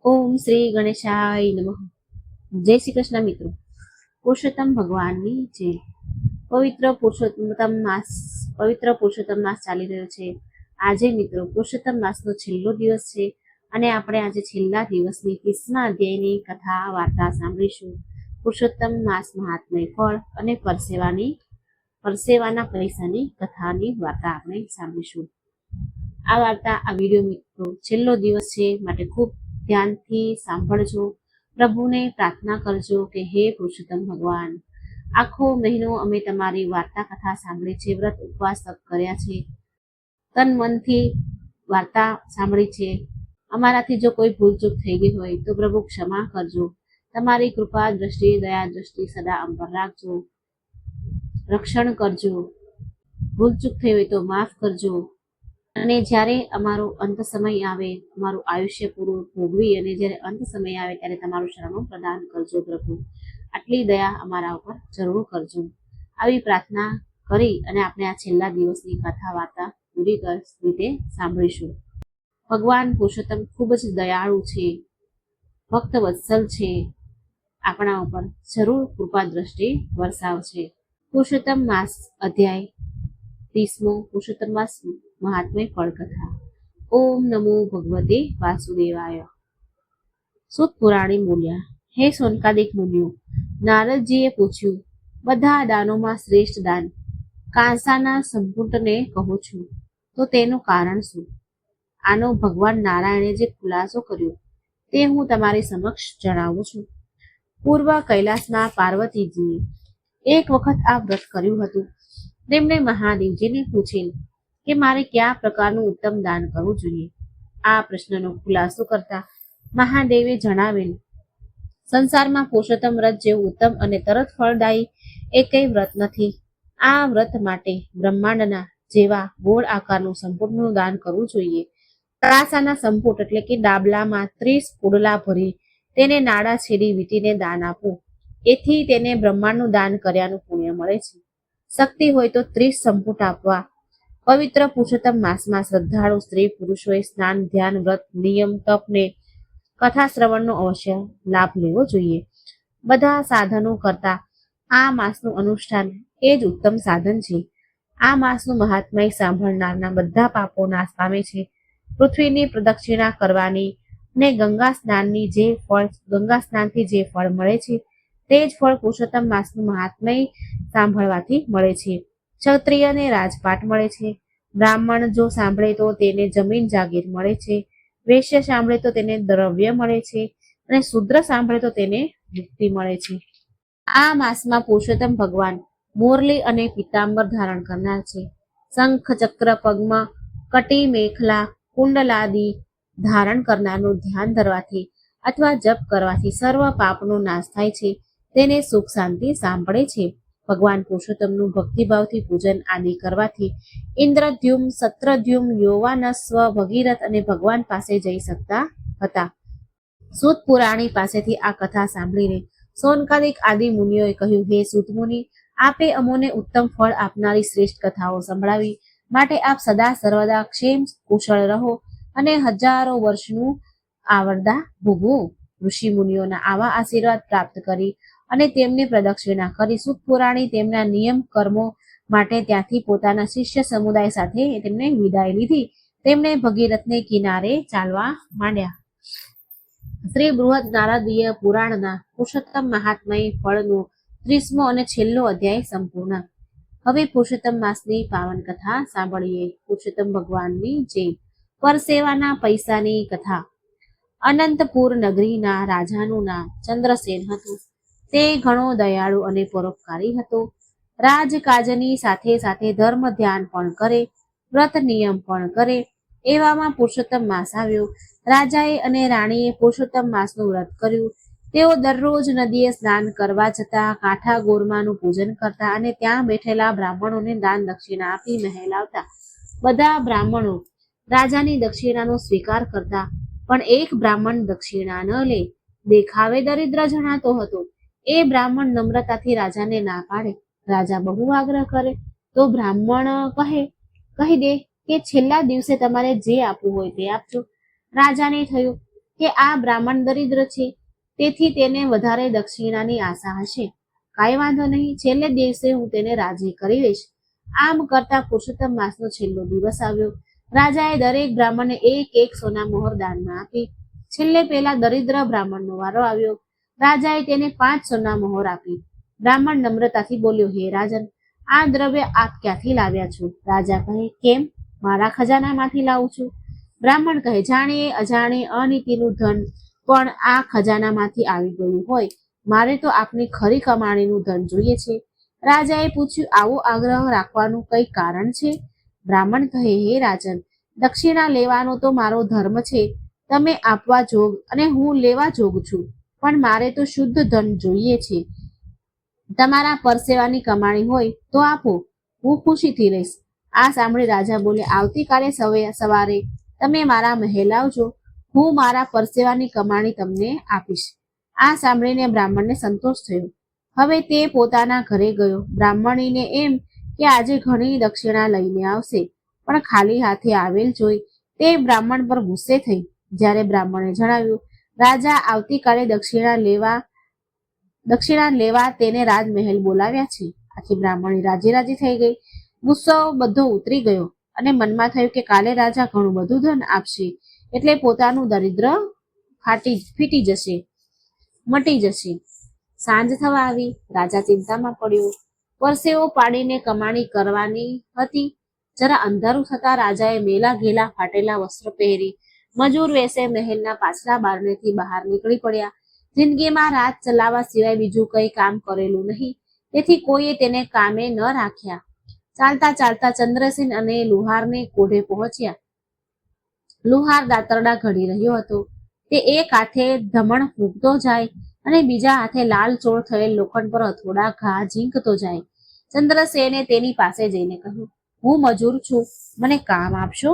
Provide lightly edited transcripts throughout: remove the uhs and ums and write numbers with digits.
ઓમ શ્રી ગણેશાય નમઃ. જય શ્રી કૃષ્ણ મિત્રો. પુરુષોત્તમ ભગવાનની જય. પવિત્ર પુરુષોત્તમ માસ ચાલી રહ્યો છે. આજે મિત્રો પુરુષોત્તમ માસનો છેલ્લો દિવસ છે અને આપણે આજે છેલ્લા દિવસની 30મા અધ્યાયની કથા વાર્તા સાંભળીશું. પુરુષોત્તમ માસ મહાત્મય ફળ અને પરસેવાના પૈસાની કથાની વાર્તા આપણે સાંભળીશું. આ વાર્તા, આ વિડીયો મિત્રો છેલ્લો દિવસ છે માટે ખૂબ ધ્યાનથી સાંભળજો. પ્રભુને પ્રાર્થના કરજો કે હે પુરુષોત્તમ ભગવાન, આખો મહિનો અમે તમારી વાર્તા કથા સાંભળી છે, વ્રત ઉપવાસ તપ કર્યા છે, તન મનથી વાર્તા સાંભળી છે. અમારાથી જો કોઈ ભૂલચૂક થઈ ગઈ હોય તો પ્રભુ ક્ષમા કરજો. તમારી કૃપા દ્રષ્ટિ, દયા દ્રષ્ટિ સદા અમ પર રાખજો, રક્ષણ કરજો. ભૂલચૂક થઈ હોય તો માફ કરજો. અને જ્યારે અમારો અંત સમય આવે, અમારું આયુષ્ય પૂરું ભોગવી અને જ્યારે અંત સમય આવે ત્યારે તમારું શરણું પ્રદાન કરજો પ્રભુ. આટલી દયા અમારા ઉપર જરૂર કરજો. આવી પ્રાર્થના કરી અને આપણે આ છેલ્લા દિવસની કથા વાર્તા પૂરી રીતે સાંભળીશું. ભગવાન પુરુષોત્તમ ખૂબ જ દયાળુ છે, ભક્ત વત્સલ છે, આપણા ઉપર જરૂર કૃપા દ્રષ્ટિ વરસાવશે. પુરુષોત્તમ માસ અધ્યાય 30મો. પુરુષોત્તમ માસ મહાત્મય ફળ કથા. ઓમ નમો ભગવતે વાસુદેવાય. સુત પુરાણી બોલ્યા, હે સોનકાદિક મુનિઓ, નારદજીએ પૂછ્યું, બધા દાનોમાં શ્રેષ્ઠ દાન કાંસાના સંપુટને કહો છું, તો તેનું કારણ શું? આનો ભગવાન નારાયણે જે ખુલાસો કર્યો તે હું તમારી સમક્ષ જણાવું છું. પૂર્વ કૈલાસમાં પાર્વતીજીએ એક વખત આ વ્રત કર્યું હતું. તેમણે મહાદેવજીને પૂછેલ કે મારે કયા પ્રકારનું ઉત્તમ દાન કરવું જોઈએ. આ પ્રશ્નનો ખુલાસો કરતા મહાદેવે જણાવેલ, સંસારમાં પુરુષોત્તમ વ્રત જેવું ઉત્તમ અને તરત ફળદાયી એકેય વ્રત નથી. આ વ્રત માટે બ્રહ્માંડના જેવા ગોળ આકારનું સંપુટનું દાન કરવું જોઈએ. ત્રાસાના સંપુટ એટલે કે ડાબલામાં 30 પુડલા ભરી તેને નાડા છેડી વીંટીને દાન આપવું. એથી તેને બ્રહ્માંડનું દાન કર્યાનું પુણ્ય મળે છે. શક્તિ હોય તો 30 સંપુટ આપવા. પવિત્ર પુરુષોત્તમ માસમાં શ્રદ્ધાળુ સ્ત્રી પુરુષોએ સ્નાન, ધ્યાન, વ્રત, નિયમ, તપને કથા શ્રવણનો અવશ્ય લાભ લેવો જોઈએ. બધા સાધનો કરતા આ માસનું અનુષ્ઠાન એ જ ઉત્તમ સાધન છે. આ માસનું મહાત્મય સાંભળનારના બધા પાપો નાશ પામે છે. પૃથ્વીની પ્રદક્ષિણા કરવાની ને ગંગા સ્નાનથી જે ફળ મળે છે તે જ ફળ પુરુષોત્તમ માસનું મહાત્મય સાંભળવાથી મળે છે. ક્ષત્રિયને રાજપાટ મળે છે. બ્રાહ્મણ જો સાંભળે તો તેને જમીન જાગીર મળે છે. વૈશ્ય સાંભળે તો તેને દ્રવ્ય મળે છે અને શૂદ્ર સાંભળે તો તેને મુક્તિ મળે છે. આ માસમાં પુરુષોત્તમ ભગવાન મોરલી અને પીતાંબર ધારણ કરનાર છે. શંખ, ચક્ર, પદ્મ, કટી, મેખલા, કુંડલાદી ધારણ કરનારનું ધ્યાન ધરવાથી અથવા જપ કરવાથી સર્વ પાપનો નાશ થાય છે. તેને સુખ શાંતિ સાંભળે છે. ભગવાન પુરુષોત્તમનું ભક્તિભાવથી પૂજન આદિ કરવાથી ઇન્દ્રદ્યુમ્ન, શત્રુદ્યુમ્ન, યૌવાનસ્વ, ભગીરથ અને ભગવાન પાસે જઈ શકતા હતા. સૂત પુરાણી પાસેથી આ કથા સાંભળીને સોનકાદિક આદિ મુનિઓએ કહ્યું, હે સૂત મુનિ, આપે અમોને ઉત્તમ ફળ આપનારી શ્રેષ્ઠ કથાઓ સંભળાવી, માટે આપ સદા સર્વદા ક્ષેમ કુશળ રહો અને હજારો વર્ષનું આવરદા ભોગવો. ઋષિ મુનિઓના આવા આશીર્વાદ પ્રાપ્ત કરી અને તેમની પ્રદક્ષિણા કરી સૂત પુરાણી તેમના નિયમ કર્મો માટે ત્યાંથી પોતાના શિષ્ય સમુદાય સાથે તેમને વિદાય લીધી. તેમણે ભગીરથને કિનારે ચાલવા માંડ્યા. શ્રી બૃહદ નારદીય પુરાણના પુરુષોત્તમ મહાત્મય ફળનો 30મો અને છેલ્લો અધ્યાય સંપૂર્ણ. હવે પુરુષોત્તમ માસની પાવન કથા સાંભળીએ. પુરુષોત્તમ ભગવાનની જય. પરસેવાના પૈસાની કથા. અનંતપુર નગરીના રાજાનું નામ ચંદ્રસેન હતું. તે ઘણો દયાળુ અને પરોપકારી હતો. રાજકાજની સાથે સાથે ધર્મ ધ્યાન પણ કરે, વ્રત નિયમ પણ કરે. એવામાં પુરુષોત્તમ માસ આવ્યો. રાજાએ અને રાણીએ પુરુષોત્તમ માસનું વ્રત કર્યું. તેઓ દરરોજ નદીએ સ્નાન કરવા જતા, કાંઠા ગોરમાનું પૂજન કરતા અને ત્યાં બેઠેલા બ્રાહ્મણોને દાન દક્ષિણા આપી મહેલ આવતા. બધા બ્રાહ્મણો રાજાની દક્ષિણાનો સ્વીકાર કરતા, પણ એક બ્રાહ્મણ દક્ષિણા ન લે. દેખાવે દરિદ્ર જણાતો હતો. એ બ્રાહ્મણ નમ્રતાથી રાજાને ના પાડે. રાજા બહુ આગ્રહ કરે તો બ્રાહ્મણ કહી દે કે છેલ્લા દિવસે તમારે જે આપવું હોય તે આપજો. રાજાને થયું કે આ બ્રાહ્મણ દરિદ્ર છે, તેથી તેને વધારે દક્ષિણાની આશા હશે. કાંઈ વાંધો નહીં, છેલ્લે દિવસે હું તેને રાજી કરી લઈશ. આમ કરતા પુરુષોત્તમ માસનો છેલ્લો દિવસ આવ્યો. રાજાએ દરેક બ્રાહ્મણને એક એક સોના મોહર દાનમાં આપી. છેલ્લે પેલા દરિદ્ર બ્રાહ્મણનો વારો આવ્યો. રાજાએ તેને 5 સોના મોહર આપી. બ્રાહ્મણ નમ્રતાથી બોલ્યો, હે રાજન, આ દ્રવ્ય આપ ક્યાંથી લાવ્યા છો? રાજા કહે, કેમ, મારા ખજાનામાંથી લાવું છું. બ્રાહ્મણ કહે, જાણીએ અજાણીએ અનીતિનું ધન પણ આ ખજાનામાંથી આવી ગયું હોય. મારે તો આપની ખરી કમાણીનું ધન જોઈએ છે. રાજાએ પૂછ્યું, આવો આગ્રહ રાખવાનું કઈ કારણ છે? બ્રાહ્મણ કહે, હે રાજન, દક્ષિણા લેવાનો તો મારો ધર્મ છે. તમે આપવા જોગ અને હું લેવા જોગ છું, પણ મારે તો શુદ્ધ ધન જોઈએ છે. તમારા પરસેવાની કમાણી હોય તો આપો, હું ખુશીથી લઈશ. આ સાંભળી રાજા બોલે, આવતીકાલે સવારે તમે મારા મહેલ આવજો, હું મારા પરસેવાની કમાણી તમને આપીશ. આ સાંભળીને બ્રાહ્મણને સંતોષ થયો. હવે તે પોતાના ઘરે ગયો. બ્રાહ્મણીને એમ કે આજે ઘણી દક્ષિણા લઈને આવશે, પણ ખાલી હાથે આવેલ જોઈ તે બ્રાહ્મણ પર ગુસ્સે થઈ. જ્યારે બ્રાહ્મણે જણાવ્યું, રાજા આવતીકાલે દક્ષિણા લેવા તેને રાજમહેલ બોલાવ્યા છે. આથી બ્રાહ્મણી રાજી થઈ ગઈ. ગુસ્સો બધો ઉતરી ગયો અને મનમાં થયું કે કાલે રાજા ઘણું બધું ધન આપશે, એટલે પોતાનું દરિદ્ર ફીટી જશે, મટી જશે. સાંજ થવા આવી. રાજા ચિંતામાં પડ્યો. પરસેવો પાડીને કમાણી કરવાની હતી. જરા અંધારું થતા રાજાએ મેલા ઘેલા ફાટેલા વસ્ત્ર પહેરી મજૂર વેશે મહેલના પાછલા બારણેથી બહાર નીકળી પડ્યા. જિંદગીમાં રાત ચલાવવા સિવાય બીજું કંઈ કામ કરેલું નહીં, તેથી કોઈએ તેને કામે ન રાખ્યા. ચાલતા ચાલતા ચંદ્રસેન અને લુહારને કોઢે પહોંચ્યા. લુહાર દાતરડા ઘડી રહ્યો હતો. તે એક હાથે ધમણ ફૂંકતો જાય અને બીજા હાથે લાલ ચોળ થયેલ લોખંડ પર હથોડા ઘા ઝીંકતો જાય. ચંદ્રસેને તેની પાસે જઈને કહ્યું, હું મજૂર છું, મને કામ આપશો?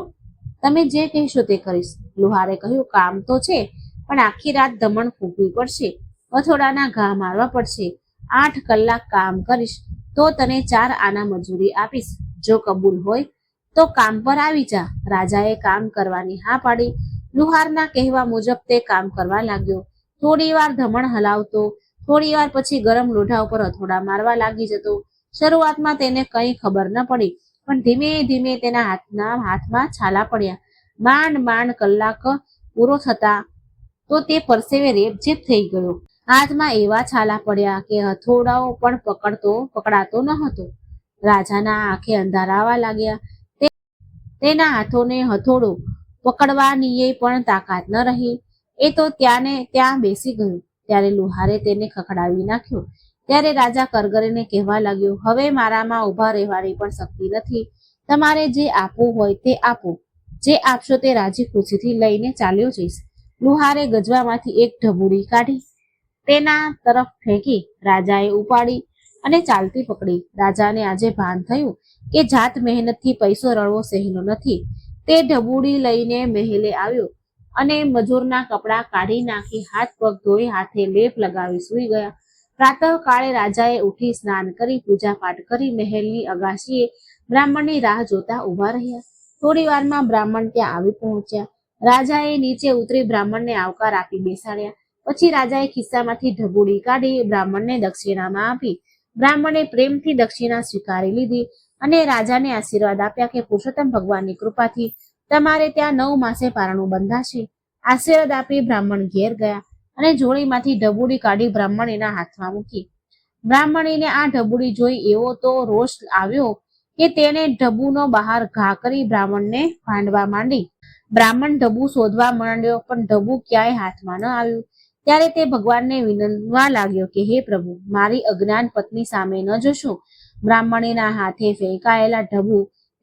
તમે જે કહેશો તે કરીશ. લુહારે કહ્યું, કામ તો છે, પણ આખી રાત ધમણ ફૂંકવી પડશે, હથોડાના ઘા મારવા પડશે. 8 કલાક કામ કરીશ તો તને 4 આના મજૂરી આપીશ. જો કબૂલ હોય તો કામ પર આવી જા. રાજાએ કામ કરવાની હા પાડી. લુહારના કહેવા મુજબ તે કામ કરવા લાગ્યો. થોડી વાર ધમણ હલાવતો, થોડી વાર પછી ગરમ લોઢા ઉપર હથોડા મારવા લાગી જતો. શરૂઆતમાં તેને કંઈ ખબર ન પડી, પણ ધીમે ધીમે તેના હાથમાં છાલા પડ્યા. માંડ કલાક પૂરો થતા તો તે પરસેવે રેપઝેપ થઈ ગયો. હાથમાં એવા છાલા પડ્યા કે હથોડાઓ પણ પકડાતો ન હતો. રાજાના આંખે અંધારા આવવા લાગ્યા. તેના હાથોને હથોડો પકડવાની પણ તાકાત ન રહી. એ તો ત્યાં બેસી ગયો. ત્યારે લુહારે તેને ખખડાવી નાખ્યો. ત્યારે રાજા કરગરીને કહેવા લાગ્યો, હવે મારામાં ઊભા રહેવાની પણ શક્તિ નથી. તમારે જે આપવું હોય તે આપો. જે આપશો તે રાજી ખુશીથી લઈને ચાલ્યો જઈશ. લુહારે ગજવામાંથી એક ઢબુડી કાઢી તેના તરફ ફેંકી. રાજાએ ઉપાડી અને ચાલતી પકડી. રાજાને આજે ભાન થયું કે જાત મહેનતથી પૈસો રળવો સહેલો નથી. તે ઢબુડી લઈને મહેલે આવ્યો અને મજૂરના કપડાં કાઢી નાખી હાથ પગ ધોઈ હાથે લેપ લગાવી સૂઈ ગયા. પ્રાતઃકાળે રાજાએ ઉઠી સ્નાન કરી પૂજાપાઠ કરી મહેલની અગાશીએ બ્રાહ્મણની રાહ જોતા ઊભા રહ્યા. થોડી વારમાં બ્રાહ્મણ ત્યાં આવી પહોંચ્યા. રાજાએ નીચે ઉતરી બ્રાહ્મણને આવકાર આપી બેસાડ્યા. પછી રાજાએ ખિસ્સામાંથી ઢબુડી કાઢી બ્રાહ્મણને દક્ષિણામાં આપી. બ્રાહ્મણે પ્રેમથી દક્ષિણા સ્વીકારી લીધી અને રાજાને આશીર્વાદ આપ્યા કે પુરુષોત્તમ ભગવાનની કૃપાથી તમારે ત્યાં 9 માસે પારણું બંધાશે. આશીર્વાદ આપી બ્રાહ્મણ ઘેર ગયા અને જોડીમાંથી ઢબુડી કાઢી બ્રાહ્મણીના હાથમાં મૂકી. બ્રાહ્મણીને આ ઢબુડી જોઈ એવો તો રોષ આવ્યો કે તેણે ઢબુનો બહાર ઘા કરી બ્રાહ્મણને ભાંડવા માંડી. બ્રાહ્મણ ઢબુ શોધવા માંડ્યો, પણ ઢબુ ક્યાંય હાથમાં ન આવ્યું. ત્યારે તે ભગવાનને વિનંતવા લાગ્યો કે હે પ્રભુ, મારી અજ્ઞાન પત્ની સામે ન જોશો. બ્રાહ્મણીના હાથે ફેંકાયેલા ઢબુ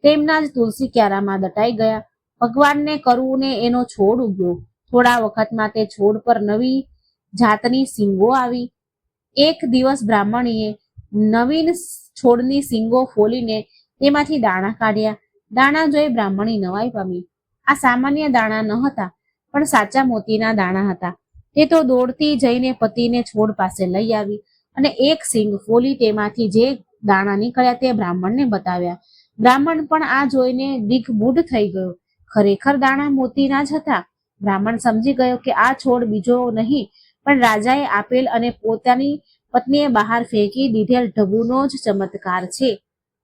તેમના જ તુલસી ક્યારામાં દટાઈ ગયા. ભગવાનને કરવું ને એનો છોડ ઉગ્યો. થોડા વખતમાં તે છોડ પર નવી જાતની શીંગો આવી. એક દિવસ બ્રાહ્મણીએ નવીન છોડની શીંગો ફોલીને તેમાંથી દાણા કાઢ્યા. દાણા જોઈ બ્રાહ્મણી નવાઈ પામી. આ સામાન્ય દાણા ન હતા, પણ સાચા મોતીના દાણા હતા. તે તો દોડતી જઈને પતિને છોડ પાસે લઈ આવી અને એક શીંગ ફોલી તેમાંથી જે દાણા નીકળ્યા તે બ્રાહ્મણને બતાવ્યા. બ્રાહ્મણ પણ આ જોઈને દિગ્મૂઢ થઈ ગયો. ખરેખર દાણા મોતીના જ હતા. બ્રાહ્મણ સમજી ગયો કે આ છોડ બીજો નહીં પણ રાજાએ આપેલ અને પોતાની પત્નીએ બહાર ફેંકી દીધેલ ઢબુનો જ ચમત્કાર છે.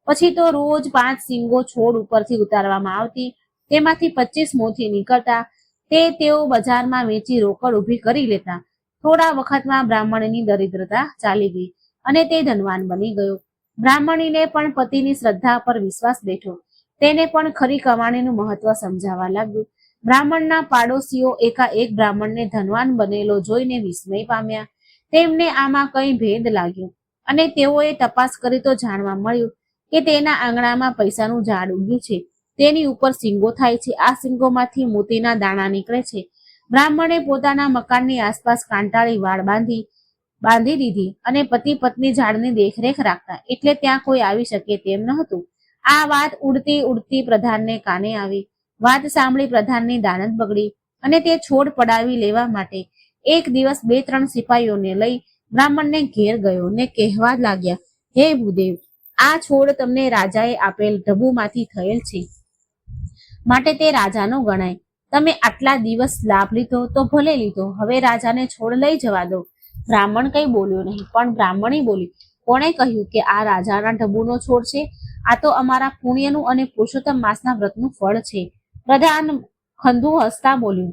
પછી તો રોજ 5 શીંગો છોડ ઉપરથી ઉતારવામાં આવતી, તેમાંથી 25 મોતી નીકળતા, તેઓ બજારમાં વેચી રોકડ ઊભી કરી લેતા. થોડા વખતમાં બ્રાહ્મણીની દરિદ્રતા ચાલી ગઈ અને તે ધનવાન બની ગયો. બ્રાહ્મણીને પણ પતિની શ્રદ્ધા પર વિશ્વાસ બેઠો. તેને પણ ખરી કમાણીનું મહત્વ સમજાવવા લાગ્યું. બ્રાહ્મણના પાડોશીઓ એકાએક બ્રાહ્મણને ધનવાન બનેલો જોઈને વિસ્મય પામ્યા. તેમને આમાં કંઈ ભેદ લાગ્યો અને તેઓએ તપાસ કરી તો જાણવા મળ્યું કે તેના આંગણામાં પૈસાનું ઝાડ ઉગ્યું છે. તેની ઉપર શીંગો થાય છે. આ શીંગોમાંથી મોતીના દાણા નીકળે છે. બ્રાહ્મણે પોતાના મકાનની આસપાસ કાંટાળી વાડ બાંધી દીધી અને પતિ પત્ની ઝાડની દેખરેખ રાખતા, એટલે ત્યાં કોઈ આવી શકે તેમ ન હતું. આ વાત ઉડતી ઉડતી પ્રધાનને કાને આવી. વાત સાંભળી પ્રધાનની દાનત બગડી અને તે છોડ પડાવી લેવા માટે એક દિવસ 2-3 સિપાહીઓને લઈ બ્રાહ્મણને ઘેર ગયો ને કહેવા લાગ્યા, હે ભૂદેવ, આ છોડ તમને રાજાએ આપેલ ઢબુમાંથી થયેલ છે, માટે તે રાજાનો ગણાય. તમે આટલા દિવસ લાભ લીધો તો ભલે લીધો, હવે રાજાને છોડ લઈ જવા દો. બ્રાહ્મણ કંઈ બોલ્યો નહીં, પણ બ્રાહ્મણી બોલી, કોણે કહ્યું કે આ રાજાના ઢબુનો છોડ છે? આ તો અમારા પુણ્યનું અને પુરુષોત્તમ માસના વ્રતનું ફળ છે. પ્રધાન ખંધુ હસતા બોલ્યું,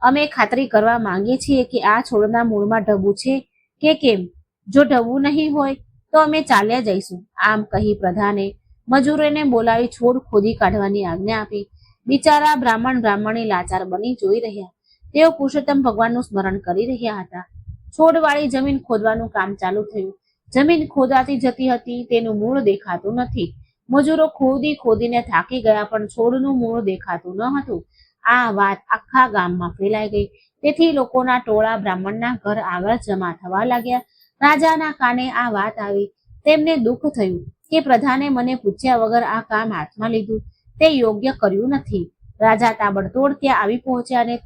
અમે ખાતરી કરવા માંગીએ છીએ કે આ છોડના મૂળમાં ઢબુ છે કે કેમ. જો ઢબુ નહીં હોય તો અમે ચાલ્યા જઈશું. આમ કહી પ્રધાને મજૂરોને બોલાવી છોડ ખોદી કાઢવાની આજ્ઞા આપી. બિચારા બ્રાહ્મણી લાચાર બની જોઈ રહ્યા. તેઓ પુરુષોત્તમ ભગવાનનું સ્મરણ કરી રહ્યા હતા. છોડવાળી જમીન ખોદવાનું કામ ચાલુ થયું. જમીન ખોદાતી જતી હતી, તેનું મૂળ દેખાતું નથી. મજૂરો ખોદીને થાકી ગયા, પણ છોડનું મૂળ દેખાતું ન હતું. આ વાત આખા ગામમાં ફેલાઈ ગઈ. તેથી લોકોના ટોળા બ્રાહ્મણના ઘર આગળ જમા થવા લાગ્યા. રાજાના કાને આ વાત આવી. તેમને દુઃખ થયું કે પ્રધાને મને પૂછ્યા વગર આ કામ હાથમાં લીધું, તે યોગ્ય કર્યું નથી. રાજા તાબડતોડ ત્યાં આવી પહોંચ્યા અને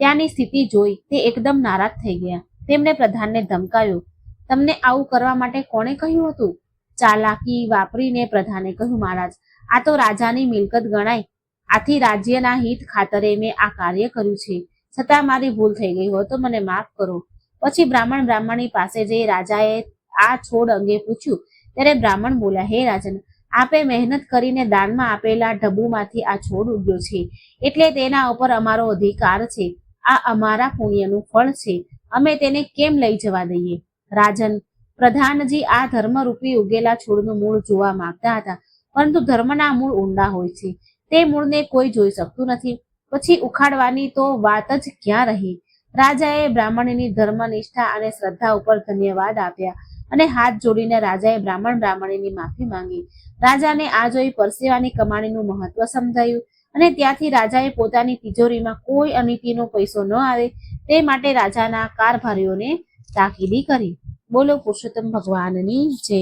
ત્યાંની સ્થિતિ જોઈ તે એકદમ નારાજ થઈ ગયા. તેમણે પ્રધાનને ધમકાવ્યો. તમને આવું કરવા માટે કોણે કહ્યું હતું? ચાલાકી વાપરીને પ્રધાને કહ્યું, મહારાજ, આ તો રાજાની મિલકત ગણાય. આથી રાજ્યના હિત ખાતરે મેં આ કાર્ય કર્યું છે. છતાં મારી ભૂલ થઈ ગઈ હોય તો મને માફ કરો. પછી બ્રાહ્મણી પાસે જઈ રાજાએ આ છોડ અંગે પૂછ્યું. ત્યારે બ્રાહ્મણ બોલ્યા, હે રાજન, આપે મહેનત કરીને દાનમાં આપેલા ઢબુમાંથી આ છોડ ઉગ્યો છે, એટલે તેના ઉપર અમારો અધિકાર છે. આ અમારા પુણ્યનું ફળ છે. અમે તેને કેમ લઈ જવા દઈએ? રાજન, પ્રધાનજી આ ધર્મરૂપી ઉગેલા છોડનું મૂળ જોવા માંગતા હતા, પરંતુ ધર્મના મૂળ ઊંડા હોય છે. તે મૂળને કોઈ જોઈ શકતું નથી. પછી ઉખાડવાની તો વાત જ ક્યાં રહી? રાજાએ બ્રાહ્મણીની ધર્મનિષ્ઠા અને શ્રદ્ધા ઉપર ધન્યવાદ આપ્યા અને હાથ જોડીને રાજાએ બ્રાહ્મણીની માફી માંગી. રાજાને આ જોઈ પરસેવાની કમાણીનું મહત્વ સમજાયું અને ત્યાંથી રાજાએ પોતાની તિજોરીમાં કોઈ અનીતિનો પૈસો ન આવે તે માટે રાજાના કારભારીઓને તાકીદી કરી. બોલો પુરુષોત્તમ ભગવાનની જય.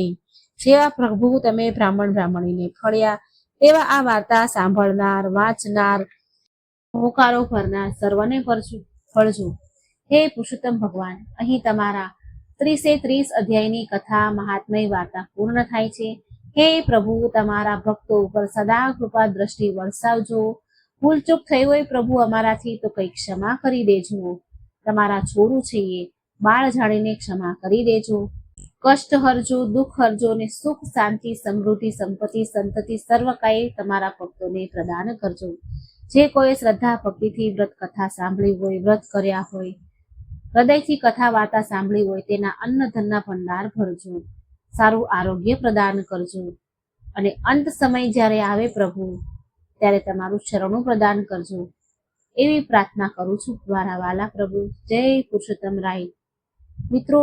જેવા પ્રભુ તમે બ્રાહ્મણીને ફળ્યા, તેવા આ વાર્તા સાંભળનાર, વાંચનાર, હોકારો ભરનાર સર્વને ફળજો. હે પુરુષોત્તમ ભગવાન, અહીં તમારા 30 અધ્યાયની કથા મહાત્મય વાર્તા પૂર્ણ થાય છે. હે પ્રભુ, તમારા ભક્તો ઉપર સદા કૃપા દ્રષ્ટિ વરસાવજો. ભૂલચૂક થઈ હોય પ્રભુ અમારાથી તો કંઈ ક્ષમા કરી દેજો. તમારા છોડું છીએ, બાળ જાણીને ક્ષમા કરી દેજો. કષ્ટ હરજો, દુઃખ હરજો ને સુખ, શાંતિ, સમૃદ્ધિ, સંપત્તિ, સંતતિ સર્વ કાંઈ તમારા ભક્તોને પ્રદાન કરજો. જે કોઈ શ્રદ્ધા ભક્તિથી વ્રત કથા સાંભળી હોય, વ્રત કર્યા હોય, હૃદયથી કથા વાર્તા સાંભળી હોય, તેના અન્ન ધનના ભંડાર ભરજો. સારું આરોગ્ય પ્રદાન કરજો અને અંત સમય જ્યારે આવે પ્રભુ, ત્યારે તમારું શરણું પ્રદાન કરજો. એવી પ્રાર્થના કરું છું મારા વાલા પ્રભુ. જય પુરુષોત્તમ રાય. મિત્રો,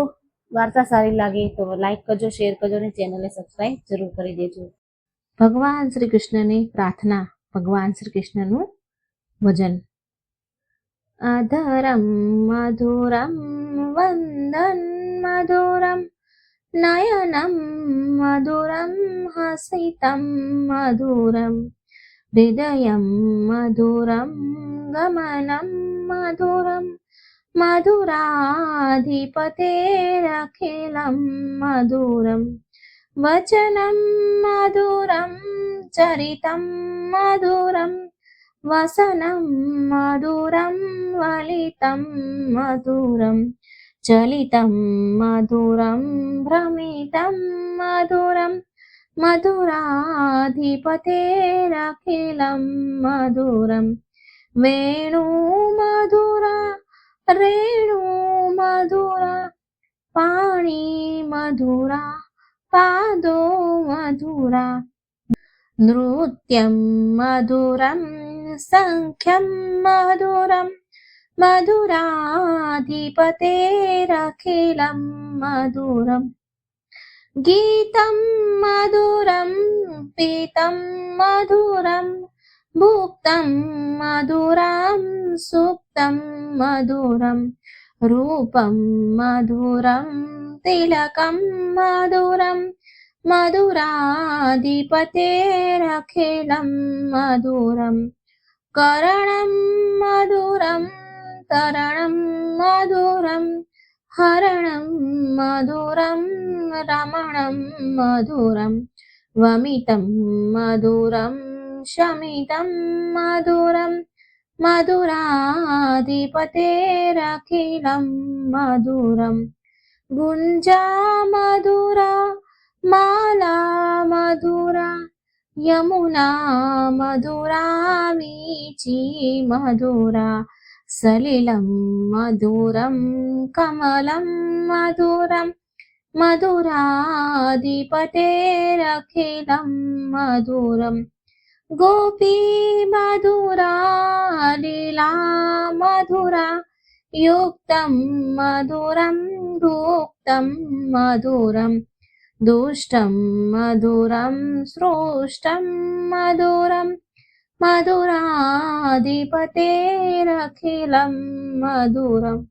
વાર્તા સારી લાગે તો લાઈક કરજો, શેર કરજો અને ચેનલને સબસ્ક્રાઈબ જરૂર કરી દેજો. ભગવાન શ્રી કૃષ્ણની પ્રાર્થના, ભગવાન શ્રી કૃષ્ણનું ભજન. અધરમ મધુરમ વંદન મધુરમ નયનમ મધુરમ હસિતમ મધુરમ હૃદયમ મધુરમ ગમનમ મધુરમ મધુરાધિપતેરખિલમ મધુરમ વચનમ મધુરમ ચરિતમ મધુરમ वसनं मधुरं वलितं मधुरं चलितं मधुरं भ्रमितं मधुरं मधुराधिपतेरखिलं मधुरं वेणुमधुरा रेणुमधुरा पाणी मधुरा पादो मधुरा नृत्यं मधुरं सङ्ख्यं मधुरं मधुराधिपतेरखिलं मधुरम् गीतं मधुरं पीतं मधुरं भुक्तं मधुरं सुप्तं मधुरं रूपं मधुरं तिलकं मधुरं मधुराधिपतेरखिलं मधुरं करणं मधुरं तरणं मधुरं हरणं मधुरं रमणं मधुरं वमितं मधुरं शमितं मधुरं मधुराधिपतेरखिलं मधुरं गुञ्जा मधुरा माला मधुरा यमुना मधुरा वीची मधुरा सलिलं मधुरं कमलं मधुरं मधुराधिपतेरखिलं मधुरं गोपी मधुरा लीला मधुरा युक्तं मधुरं गुप्तं मधुरं दुष्टं मधुरं सृष्टं मधुरं मधुराधिपतेरखिलं मधुरम्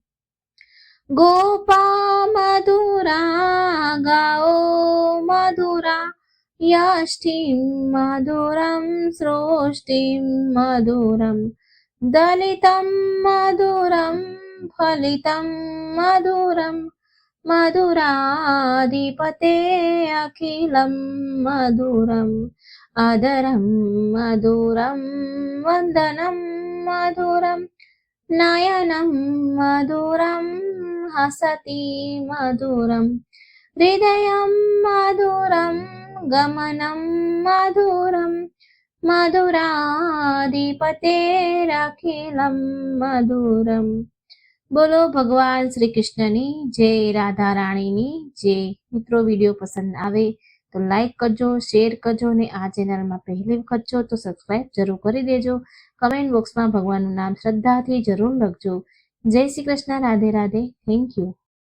गोपा मधुरा गाओ मधुरा यष्टिं मधुरं सृष्टिं मधुरं दलितं मधुरं फलितं मधुरं मधुराधिपते अखिलं मधुरम् आदरं मधुरं वन्दनं मधुरं नयनं मधुरं हसति मधुरं हृदयं मधुरं गमनं मधुरं मधुराधिपतेरखिलं मधुरम् બોલો ભગવાન શ્રી કૃષ્ણની જય, રાધા રાણીની જય. મિત્રો, વિડીયો પસંદ આવે તો લાઈક કરજો, શેર કરજો અને આ ચેનલમાં પહેલી વખત છો તો સબસ્ક્રાઈબ જરૂર કરી દેજો. કમેન્ટ બોક્સમાં ભગવાનનું નામ શ્રદ્ધાથી જરૂર લખજો. જય શ્રી કૃષ્ણ, રાધે રાધે. Thank you.